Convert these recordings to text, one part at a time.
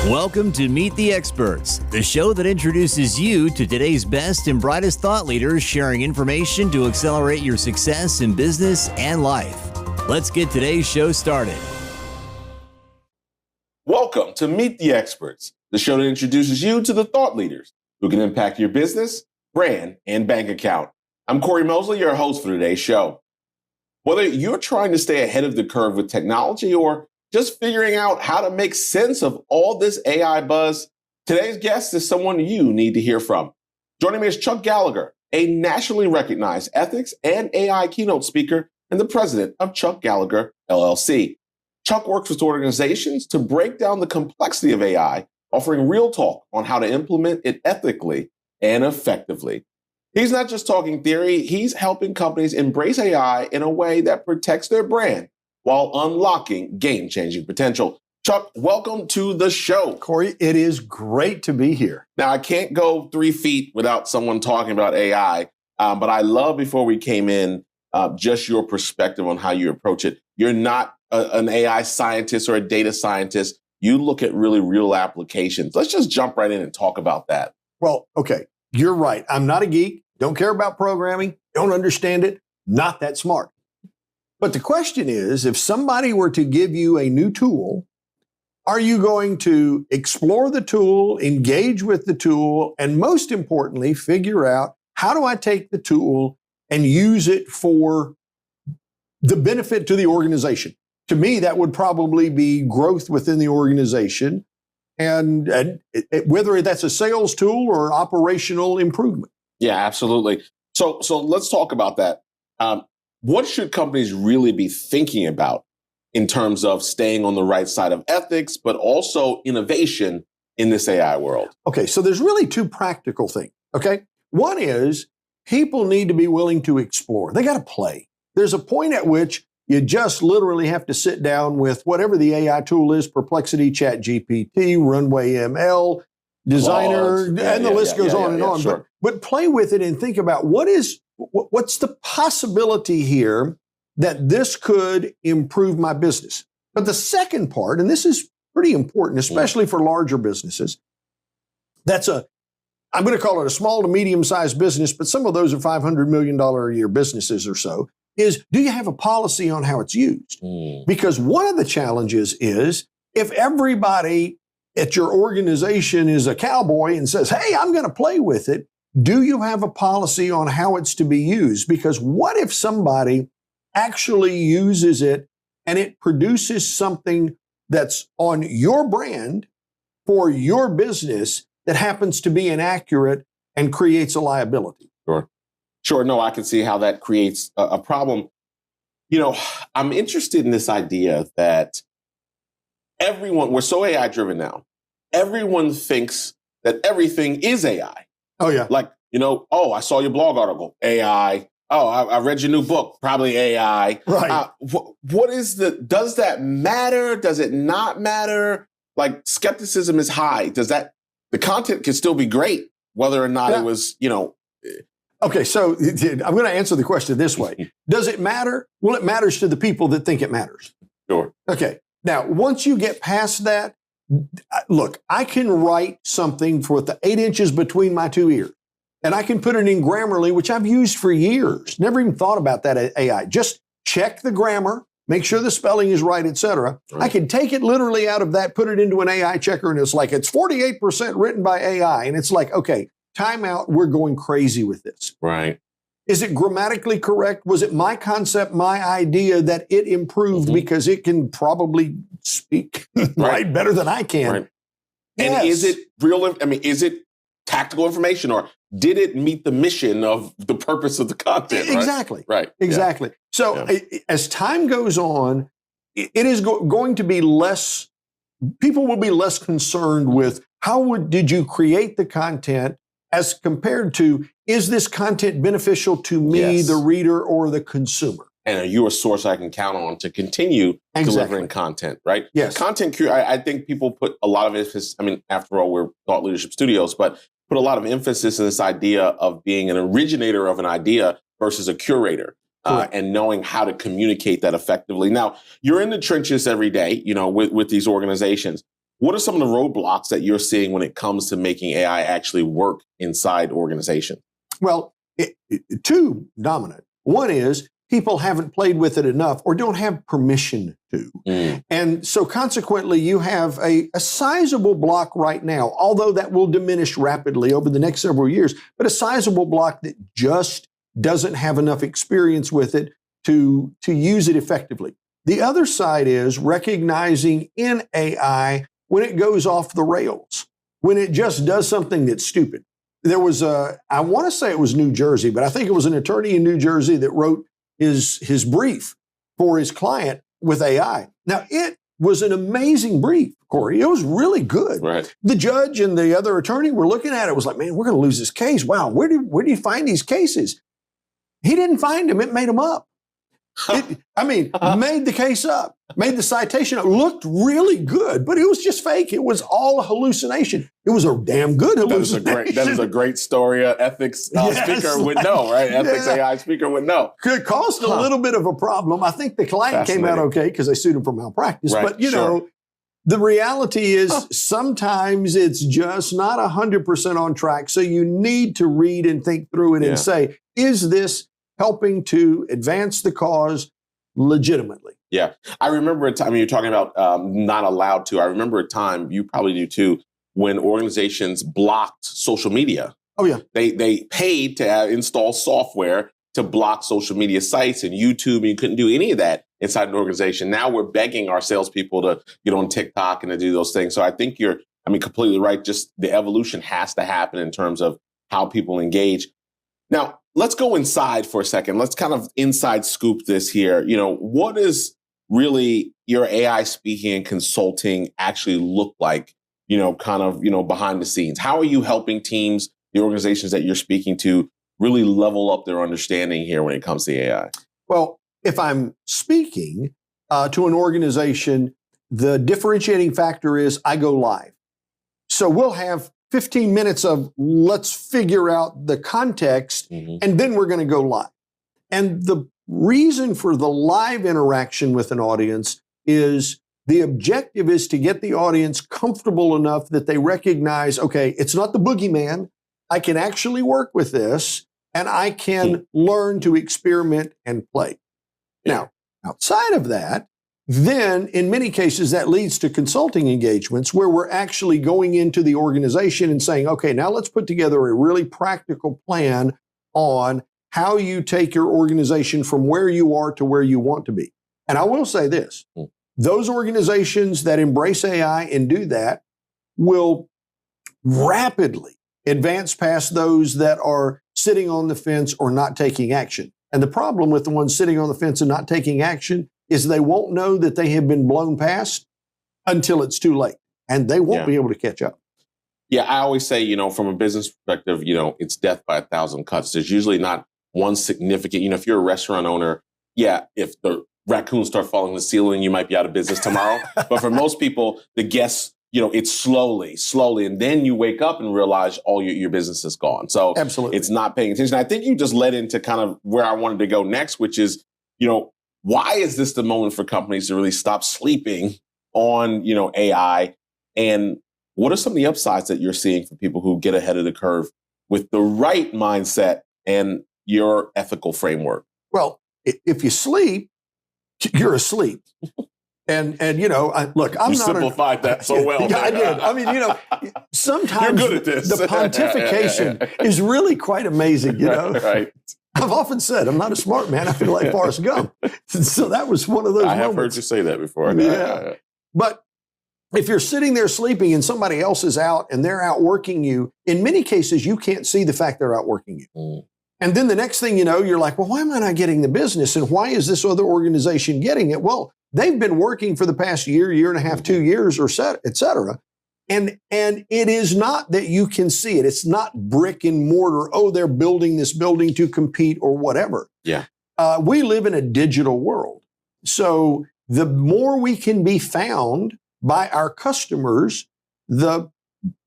Welcome to Meet the Experts, the show that introduces you to today's best and brightest thought leaders sharing information to accelerate your success in business and life. Let's get today's show started. Welcome to Meet the Experts, the show that introduces you to the thought leaders who can impact your business, brand, and bank account. I'm Cory Mosley, your host for today's show. Whether you're trying to stay ahead of the curve with technology or just figuring out how to make sense of all this AI buzz, today's guest is someone you need to hear from. Joining me is Chuck Gallagher, a nationally recognized ethics and AI keynote speaker and the president of Chuck Gallagher, LLC. Chuck works with organizations to break down the complexity of AI, offering real talk on how to implement it ethically and effectively. He's not just talking theory, he's helping companies embrace AI in a way that protects their brand while unlocking game-changing potential. Chuck, welcome to the show. Cory, it is great to be here. Now, I can't go 3 feet without someone talking about AI, but I love, before we came in, just your perspective on how you approach it. You're not an AI scientist or a data scientist. You look at really real applications. Let's just jump right in and talk about that. Well, okay, you're right. I'm not a geek, don't care about programming, don't understand it, not that smart. But the question is, if somebody were to give you a new tool, are you going to explore the tool, engage with the tool, and most importantly, figure out how do I take the tool and use it for the benefit to the organization? To me, that would probably be growth within the organization, and whether that's a sales tool or operational improvement. Yeah, absolutely. So let's talk about that. What should companies really be thinking about in terms of staying on the right side of ethics, but also innovation in this AI world? Okay, so there's really two practical things, okay? One is people need to be willing to explore. They got to play. There's a point at which you just literally have to sit down with whatever the AI tool is, Perplexity, ChatGPT, Runway ML, Designer, and the list goes on and on. Sure. But play with it and think about what's the possibility here that this could improve my business. But the second part, and this is pretty important, especially for larger businesses, I'm going to call it a small to medium-sized business, but some of those are $500 million a year businesses or so, is do you have a policy on how it's used? Because one of the challenges is if everybody at your organization is a cowboy and says, hey, I'm going to play with it, do you have a policy on how it's to be used? Because what if somebody actually uses it and it produces something that's on your brand for your business that happens to be inaccurate and creates a liability? Sure. No, I can see how that creates a problem. You know, I'm interested in this idea that we're so AI driven now. Everyone thinks that everything is AI. Oh, yeah. Like, I saw your blog article, AI. Oh, I read your new book, probably AI. Right. Does that matter? Does it not matter? Like, skepticism is high. The content can still be great, whether or not it was, Okay, so I'm going to answer the question this way. Does it matter? Well, it matters to the people that think it matters. Sure. Okay, now, once you get past that, look, I can write something for the 8 inches between my two ears, and I can put it in Grammarly, which I've used for years. Never even thought about that AI. Just check the grammar, make sure the spelling is right, etc. Right. I can take it literally out of that, put it into an AI checker, and it's like, it's 48% written by AI. And it's like, okay, time out, we're going crazy with this. Right. Is it grammatically correct? Was it my concept, my idea that it improved because it can probably speak right better than I can? Right. Yes. And is it is it tactical information, or did it meet the mission of the purpose of the content? Exactly. Right. Exactly. Yeah. So as time goes on, it is going to be less, people will be less concerned with did you create the content as compared to, is this content beneficial to me, the reader, or the consumer? And are you a source I can count on to continue delivering content, right? Yes. Content, I think people put a lot of emphasis, after all, we're Thought Leadership Studios, but put a lot of emphasis in this idea of being an originator of an idea versus a curator. And knowing how to communicate that effectively. Now, you're in the trenches every day, with these organizations. What are some of the roadblocks that you're seeing when it comes to making AI actually work inside organizations? Well, two dominant. One is people haven't played with it enough or don't have permission to. And so consequently, you have a sizable block right now, although that will diminish rapidly over the next several years, but a sizable block that just doesn't have enough experience with it to use it effectively. The other side is recognizing in AI when it goes off the rails, when it just does something that's stupid. There was I want to say it was New Jersey, but I think it was an attorney in New Jersey that wrote his brief for his client with AI. Now, it was an amazing brief, Cory. It was really good. Right. The judge and the other attorney were looking at it, was like, man, we're going to lose this case. Wow, where do you find these cases? He didn't find them. It made them up. Made the case up, made the citation up, looked really good, but it was just fake. It was all a hallucination. It was a damn good hallucination. That is a great story. Ethics speaker would know, right? Ethics AI speaker would know. Could cost a little bit of a problem. I think the client came out okay because they sued him for malpractice. Right, but, you know, the reality is sometimes it's just not 100% on track. So you need to read and think through it and say, is this helping to advance the cause legitimately? Yeah. I remember a time, you're talking about not allowed to. I remember a time, you probably do too, when organizations blocked social media. Oh, yeah. They paid to install software to block social media sites and YouTube, and you couldn't do any of that inside an organization. Now we're begging our salespeople to get on TikTok and to do those things. So I think you're completely right. Just the evolution has to happen in terms of how people engage. Now, let's go inside for a second. Let's kind of inside scoop this here. You know, what does really your AI speaking and consulting actually look like, you know, kind of, you know, behind the scenes? How are you helping teams, the organizations that you're speaking to, really level up their understanding here when it comes to AI? Well, if I'm speaking to an organization, the differentiating factor is I go live. So we'll have 15 minutes of let's figure out the context, and then we're going to go live. And the reason for the live interaction with an audience is the objective is to get the audience comfortable enough that they recognize, okay, it's not the boogeyman. I can actually work with this, and I can learn to experiment and play. Now, outside of that, then in many cases that leads to consulting engagements where we're actually going into the organization and saying, okay, now let's put together a really practical plan on how you take your organization from where you are to where you want to be. And I will say this, those organizations that embrace AI and do that will rapidly advance past those that are sitting on the fence or not taking action. And the problem with the ones sitting on the fence and not taking action is they won't know that they have been blown past until it's too late, and they won't be able to catch up. Yeah, I always say, you know, from a business perspective, you know, it's death by 1,000 cuts. There's usually not one significant, you know, if you're a restaurant owner, if the raccoons start falling in the ceiling, you might be out of business tomorrow. But for most people, the guests, you know, it's slowly, and then you wake up and realize all your business is gone. So absolutely, it's not paying attention. I think you just led into kind of where I wanted to go next, which is, you know, why is this the moment for companies to really stop sleeping on, you know, AI? And what are some of the upsides that you're seeing for people who get ahead of the curve with the right mindset and your ethical framework? Well, if you sleep, you're asleep. And you know, I'm you not simplified that so well. Yeah, I did. I mean, you know, sometimes you're good at this. The pontification is really quite amazing, you know. Right. I've often said I'm not a smart man. I feel like Forrest Gump. So that was one of those moments. I have heard you say that before. Yeah. But if you're sitting there sleeping and somebody else is out and they're outworking you, in many cases, you can't see the fact they're outworking you. And then the next thing you know, you're like, well, why am I not getting the business? And why is this other organization getting it? Well, they've been working for the past year and a half, 2 years, or et cetera. And it is not that you can see it. It's not brick and mortar. Oh, they're building this building to compete or whatever. Yeah. We live in a digital world. So the more we can be found by our customers, the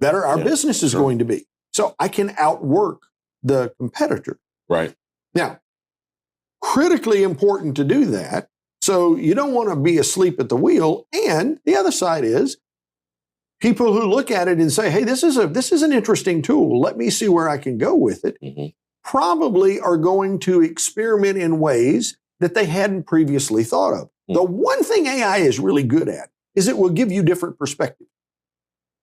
better our business is going to be. So I can outwork the competitor. Right. Now, critically important to do that. So you don't want to be asleep at the wheel. And the other side is, people who look at it and say, hey, this is an interesting tool. Let me see where I can go with it. Probably are going to experiment in ways that they hadn't previously thought of. The one thing AI is really good at is it will give you different perspectives.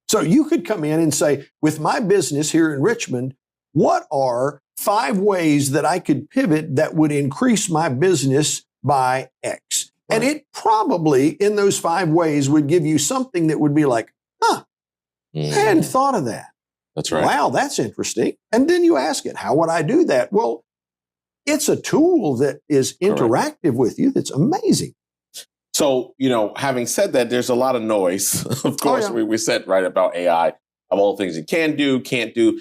So you could come in and say, with my business here in Richmond, what are 5 ways that I could pivot that would increase my business by X? Right. And it probably, in those 5 ways, would give you something that would be like, I hadn't thought of that. That's right. Wow, that's interesting. And then you ask it, how would I do that? Well, it's a tool that is interactive with you that's amazing. So, having said that, there's a lot of noise. Of course, we said right about AI, of all the things it can do, can't do,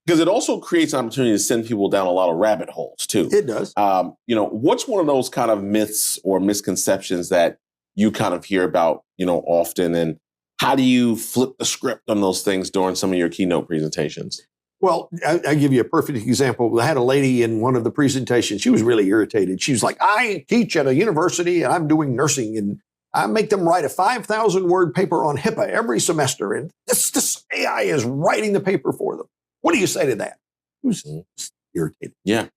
because it also creates an opportunity to send people down a lot of rabbit holes, too. It does. What's one of those kind of myths or misconceptions that you kind of hear about, often? And how do you flip the script on those things during some of your keynote presentations? Well, I give you a perfect example. I had a lady in one of the presentations. She was really irritated. She was like, I teach at a university and I'm doing nursing and I make them write a 5,000-word paper on HIPAA every semester. And this AI is writing the paper for them. What do you say to that? She was irritated. Yeah.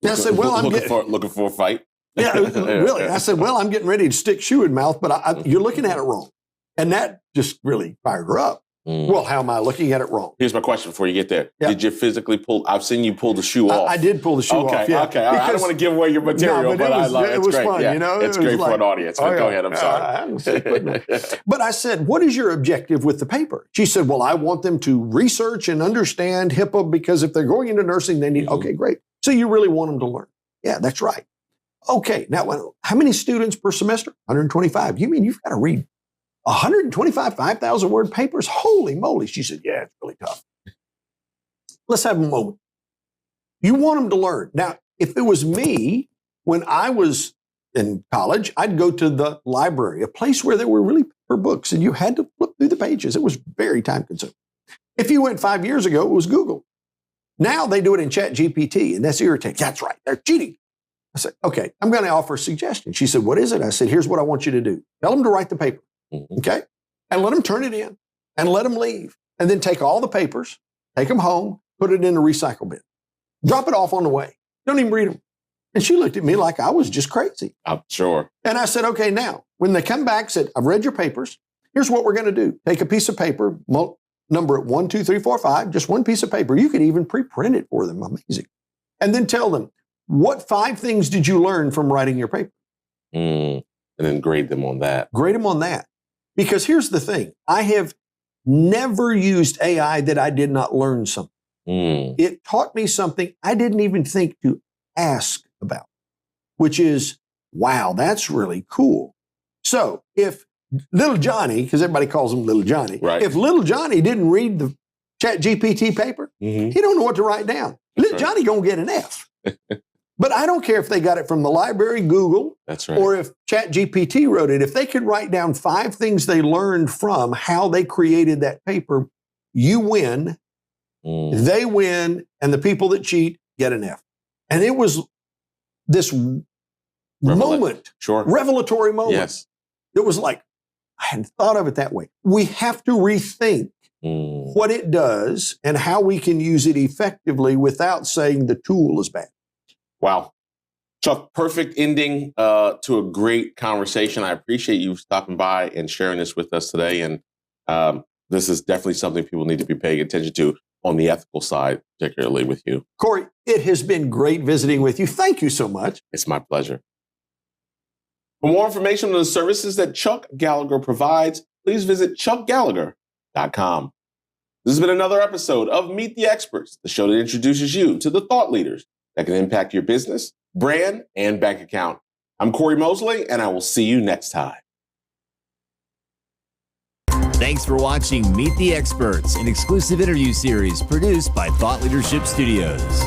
And I said, well, looking for a fight. Yeah, really. I said, well, I'm getting ready to stick shoe in mouth, but you're looking at it wrong. And that just really fired her up. Well, how am I looking at it wrong? Here's my question before you get there. Yeah. Did you physically pull? I've seen you pull the shoe off. I did pull the shoe off. Yeah. Okay. I don't want to give away your material, but I love it. It was fun. Yeah. It's great for an audience. But go ahead. I'm sorry. But I said, what is your objective with the paper? She said, well, I want them to research and understand HIPAA because if they're going into nursing, they need, okay, great. So you really want them to learn. Yeah, that's right. Okay. Now, how many students per semester? 125. You mean you've got to read 125 5,000-word papers? Holy moly. She said, yeah, it's really tough. Let's have a moment. You want them to learn. Now, if it was me, when I was in college, I'd go to the library, a place where there were really paper books, and you had to flip through the pages. It was very time consuming. If you went 5 years ago, it was Google. Now they do it in ChatGPT, and that's irritating. That's right. They're cheating. I said, okay, I'm going to offer a suggestion. She said, what is it? I said, here's what I want you to do. Tell them to write the paper. Okay? And let them turn it in and let them leave. And then take all the papers, take them home, put it in a recycle bin. Drop it off on the way. Don't even read them. And she looked at me like I was just crazy. I'm sure. And I said, okay, now, when they come back, said, I've read your papers. Here's what we're going to do. Take a piece of paper, number it 1, 2, 3, 4, 5, just one piece of paper. You could even pre-print it for them. Amazing. And then tell them, what 5 things did you learn from writing your paper? And then grade them on that. Grade them on that. Because here's the thing. I have never used AI that I did not learn something. It taught me something I didn't even think to ask about, which is, wow, that's really cool. So if little Johnny, because everybody calls him little Johnny, right. If little Johnny didn't read the ChatGPT paper, he don't know what to write down. Little Johnny gonna get an F. But I don't care if they got it from the library, Google, that's right, or if ChatGPT wrote it. If they could write down 5 things they learned from how they created that paper, you win, they win, and the people that cheat get an F. And it was this revelatory moment. Yes. It was like, I hadn't thought of it that way. We have to rethink what it does and how we can use it effectively without saying the tool is bad. Wow. Chuck, perfect ending to a great conversation. I appreciate you stopping by and sharing this with us today. And this is definitely something people need to be paying attention to on the ethical side, particularly with you. Cory, it has been great visiting with you. Thank you so much. It's my pleasure. For more information on the services that Chuck Gallagher provides, please visit chuckgallagher.com. This has been another episode of Meet the Experts, the show that introduces you to the thought leaders that can impact your business, brand, and bank account. I'm Cory Mosley, and I will see you next time. Thanks for watching Meet the Experts, an exclusive interview series produced by Thought Leadership Studios.